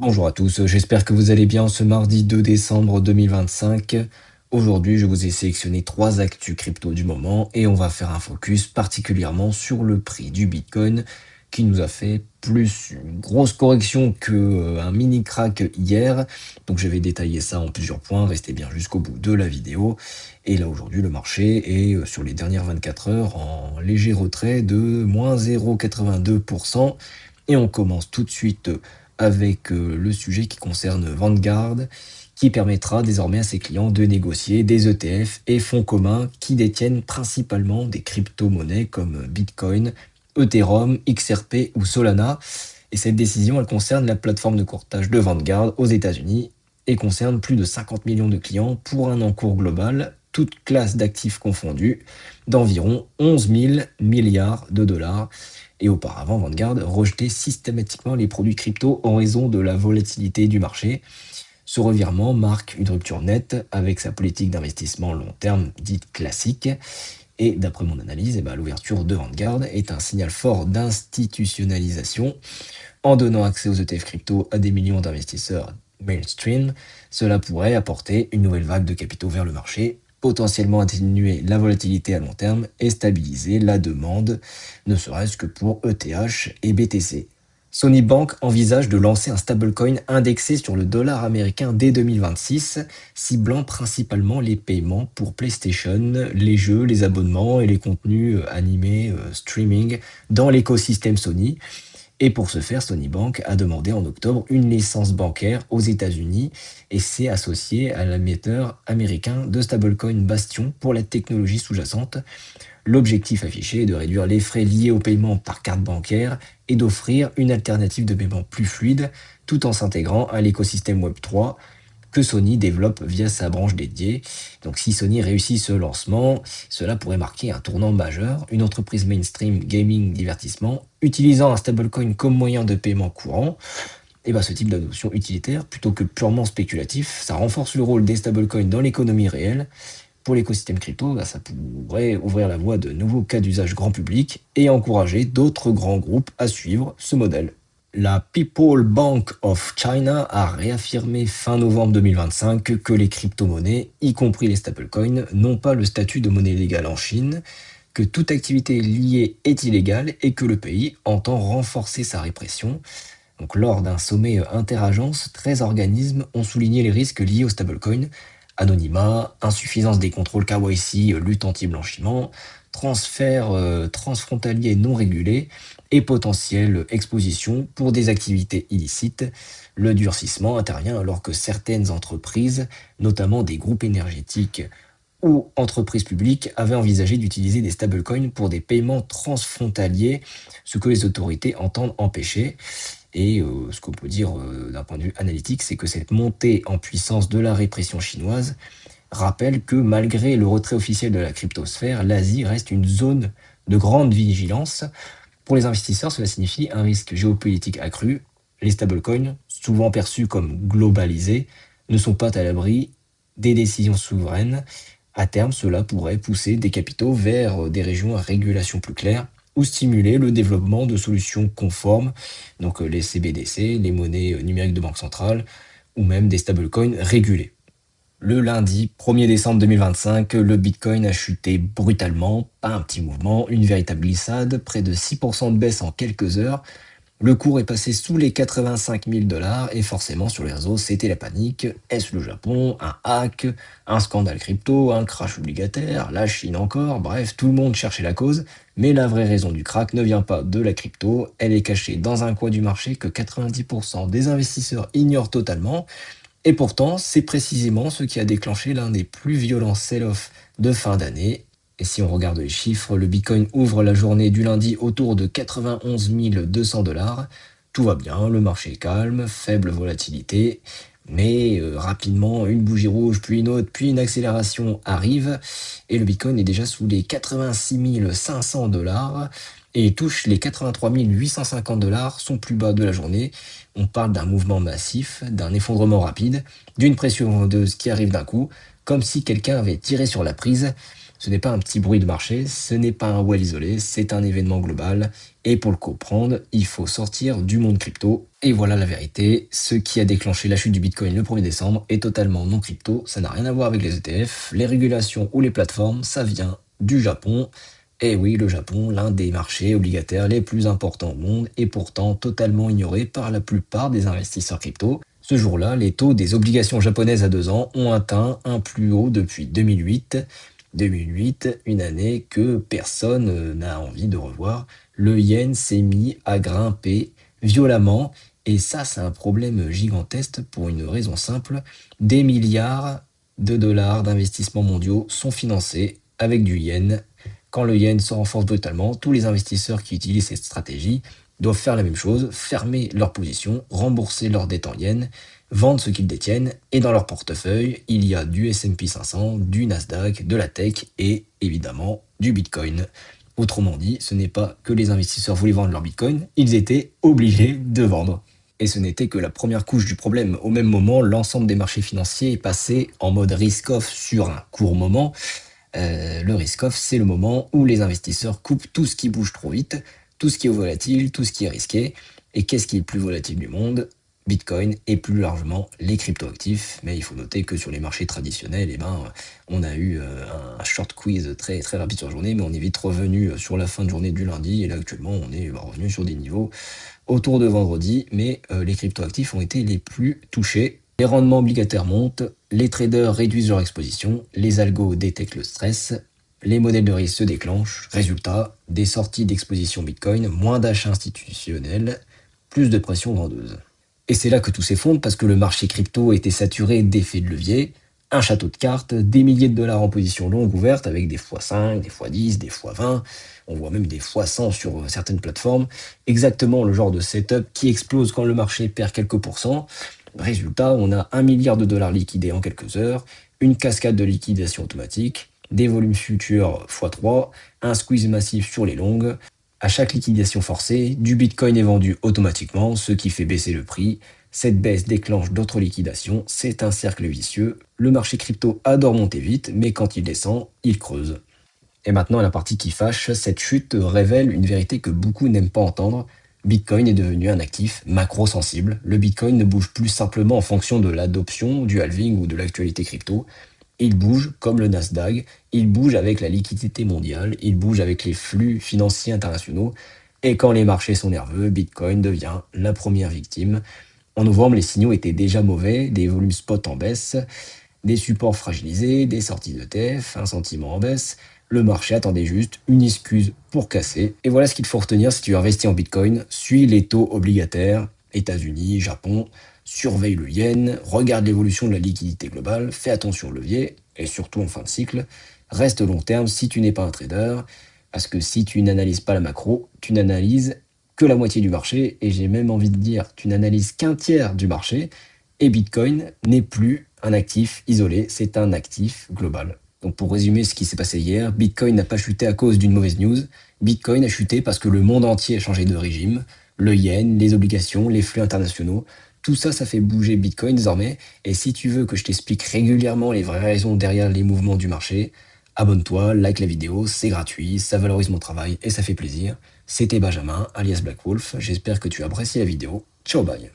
Bonjour à tous, j'espère que vous allez bien ce mardi 2 décembre 2025. Aujourd'hui, je vous ai sélectionné trois actus crypto du moment et on va faire un focus particulièrement sur le prix du Bitcoin qui nous a fait plus une grosse correction que un mini crack hier. Donc je vais détailler ça en plusieurs points, restez bien jusqu'au bout de la vidéo. Et là aujourd'hui, le marché est sur les dernières 24 heures en léger retrait de moins 0,82%. Et on commence tout de suite avec le sujet qui concerne Vanguard, qui permettra désormais à ses clients de négocier des ETF et fonds communs qui détiennent principalement des crypto-monnaies comme Bitcoin, Ethereum, XRP ou Solana. Et cette décision, elle concerne la plateforme de courtage de Vanguard aux États-Unis et concerne plus de 50 millions de clients pour un encours global, toutes classes d'actifs confondues, d'environ 11 000 milliards de dollars. Et auparavant, Vanguard rejetait systématiquement les produits crypto en raison de la volatilité du marché. Ce revirement marque une rupture nette avec sa politique d'investissement long terme dite classique. Et d'après mon analyse, l'ouverture de Vanguard est un signal fort d'institutionnalisation. En donnant accès aux ETF crypto à des millions d'investisseurs mainstream, cela pourrait apporter une nouvelle vague de capitaux vers le marché, potentiellement atténuer la volatilité à long terme et stabiliser la demande, ne serait-ce que pour ETH et BTC. Sony Bank envisage de lancer un stablecoin indexé sur le dollar américain dès 2026, ciblant principalement les paiements pour PlayStation, les jeux, les abonnements et les contenus animés streaming dans l'écosystème Sony. Et pour ce faire, Sony Bank a demandé en octobre une licence bancaire aux États-Unis et s'est associé à l'émetteur américain de stablecoin Bastion pour la technologie sous-jacente. L'objectif affiché est de réduire les frais liés au paiement par carte bancaire et d'offrir une alternative de paiement plus fluide tout en s'intégrant à l'écosystème Web3 que Sony développe via sa branche dédiée. Donc si Sony réussit ce lancement, cela pourrait marquer un tournant majeur. Une entreprise mainstream gaming divertissement utilisant un stablecoin comme moyen de paiement courant. Et ce type d'adoption utilitaire, plutôt que purement spéculatif, ça renforce le rôle des stablecoins dans l'économie réelle. Pour l'écosystème crypto, ça pourrait ouvrir la voie de nouveaux cas d'usage grand public et encourager d'autres grands groupes à suivre ce modèle. La People Bank of China a réaffirmé fin novembre 2025 que les crypto-monnaies, y compris les stablecoins, n'ont pas le statut de monnaie légale en Chine, que toute activité liée est illégale et que le pays entend renforcer sa répression. Donc, lors d'un sommet interagences, 13 organismes ont souligné les risques liés aux stablecoins: anonymat, insuffisance des contrôles KYC, lutte anti-blanchiment, transfert transfrontalier non régulé et potentielle exposition pour des activités illicites. Le durcissement intervient alors que certaines entreprises, notamment des groupes énergétiques ou entreprises publiques, avaient envisagé d'utiliser des stablecoins pour des paiements transfrontaliers, ce que les autorités entendent empêcher. Et ce qu'on peut dire d'un point de vue analytique, c'est que cette montée en puissance de la répression chinoise rappelle que malgré le retrait officiel de la cryptosphère, l'Asie reste une zone de grande vigilance. Pour les investisseurs, cela signifie un risque géopolitique accru. Les stablecoins, souvent perçus comme globalisés, ne sont pas à l'abri des décisions souveraines. À terme, cela pourrait pousser des capitaux vers des régions à régulation plus claire ou stimuler le développement de solutions conformes, donc les CBDC, les monnaies numériques de banque centrale, ou même des stablecoins régulés. Le lundi 1er décembre 2025, le Bitcoin a chuté brutalement, pas un petit mouvement, une véritable glissade, près de 6% de baisse en quelques heures. Le cours est passé sous les 85 000 dollars et forcément sur les réseaux, c'était la panique. Est-ce le Japon? Un hack? Un scandale crypto? Un crash obligataire? La Chine encore? Bref, tout le monde cherchait la cause. Mais la vraie raison du crack ne vient pas de la crypto, elle est cachée dans un coin du marché que 90% des investisseurs ignorent totalement. Et pourtant, c'est précisément ce qui a déclenché l'un des plus violents sell-off de fin d'année. Et si on regarde les chiffres, le Bitcoin ouvre la journée du lundi autour de 91 200 dollars. Tout va bien, le marché est calme, faible volatilité, mais rapidement, une bougie rouge, puis une autre, puis une accélération arrive, et le Bitcoin est déjà sous les 86 500 dollars et touche les 83 850 dollars, son plus bas de la journée. On parle d'un mouvement massif, d'un effondrement rapide, d'une pression vendeuse qui arrive d'un coup, comme si quelqu'un avait tiré sur la prise. Ce n'est pas un petit bruit de marché, ce n'est pas un well isolé, c'est un événement global. Et pour le comprendre, il faut sortir du monde crypto. Et voilà la vérité, ce qui a déclenché la chute du Bitcoin le 1er décembre est totalement non crypto, ça n'a rien à voir avec les ETF, les régulations ou les plateformes, ça vient du Japon. Et oui, le Japon, l'un des marchés obligataires les plus importants au monde, est pourtant totalement ignoré par la plupart des investisseurs crypto. Ce jour-là, les taux des obligations japonaises à 2 ans ont atteint un plus haut depuis 2008. 2008, une année que personne n'a envie de revoir. Le yen s'est mis à grimper violemment et ça, c'est un problème gigantesque pour une raison simple. Des milliards de dollars d'investissements mondiaux sont financés avec du yen. Quand le yen se renforce brutalement, tous les investisseurs qui utilisent cette stratégie doivent faire la même chose, fermer leur position, rembourser leurs dettes en yens, vendre ce qu'ils détiennent, et dans leur portefeuille, il y a du S&P 500, du Nasdaq, de la tech et évidemment du Bitcoin. Autrement dit, ce n'est pas que les investisseurs voulaient vendre leur Bitcoin, ils étaient obligés de vendre. Et ce n'était que la première couche du problème. Au même moment, l'ensemble des marchés financiers est passé en mode risk-off sur un court moment. Le risk-off, c'est le moment où les investisseurs coupent tout ce qui bouge trop vite, tout ce qui est volatile, tout ce qui est risqué. Et qu'est-ce qui est le plus volatile du monde? Bitcoin et plus largement les cryptoactifs. Mais il faut noter que sur les marchés traditionnels, on a eu un short quiz très, très rapide sur la journée, mais on est vite revenu sur la fin de journée du lundi. Et là, actuellement, on est revenu sur des niveaux autour de vendredi. Mais les cryptoactifs ont été les plus touchés. Les rendements obligataires montent, les traders réduisent leur exposition, les algos détectent le stress, les modèles de risque se déclenchent. Résultat, des sorties d'exposition Bitcoin, moins d'achats institutionnels, plus de pression vendeuse. Et c'est là que tout s'effondre parce que le marché crypto était saturé d'effets de levier, un château de cartes, des milliers de dollars en position longue ouverte avec des x5, des x10, des x20, on voit même des x100 sur certaines plateformes, exactement le genre de setup qui explose quand le marché perd quelques pourcents. Résultat, on a 1 milliard de dollars liquidés en quelques heures, une cascade de liquidation automatique, des volumes futurs x3, un squeeze massif sur les longues. À chaque liquidation forcée, du Bitcoin est vendu automatiquement, ce qui fait baisser le prix. Cette baisse déclenche d'autres liquidations, c'est un cercle vicieux. Le marché crypto adore monter vite, mais quand il descend, il creuse. Et maintenant, la partie qui fâche, cette chute révèle une vérité que beaucoup n'aiment pas entendre. Bitcoin est devenu un actif macro-sensible. Le Bitcoin ne bouge plus simplement en fonction de l'adoption, du halving ou de l'actualité crypto. Il bouge comme le Nasdaq, il bouge avec la liquidité mondiale, il bouge avec les flux financiers internationaux. Et quand les marchés sont nerveux, Bitcoin devient la première victime. En novembre, les signaux étaient déjà mauvais, des volumes spot en baisse, des supports fragilisés, des sorties d'ETF, un sentiment en baisse. Le marché attendait juste une excuse pour casser. Et voilà ce qu'il faut retenir si tu investis en Bitcoin. Suis les taux obligataires, États-Unis, Japon, surveille le yen, regarde l'évolution de la liquidité globale, fais attention au levier, et surtout en fin de cycle, reste long terme si tu n'es pas un trader, parce que si tu n'analyses pas la macro, tu n'analyses que la moitié du marché, et j'ai même envie de dire, tu n'analyses qu'un tiers du marché, et Bitcoin n'est plus un actif isolé, c'est un actif global. Donc pour résumer ce qui s'est passé hier, Bitcoin n'a pas chuté à cause d'une mauvaise news, Bitcoin a chuté parce que le monde entier a changé de régime, le yen, les obligations, les flux internationaux, tout ça, ça fait bouger Bitcoin désormais. Et si tu veux que je t'explique régulièrement les vraies raisons derrière les mouvements du marché, abonne-toi, like la vidéo, c'est gratuit, ça valorise mon travail et ça fait plaisir. C'était Benjamin, alias Black Wolf, j'espère que tu as apprécié la vidéo. Ciao, bye.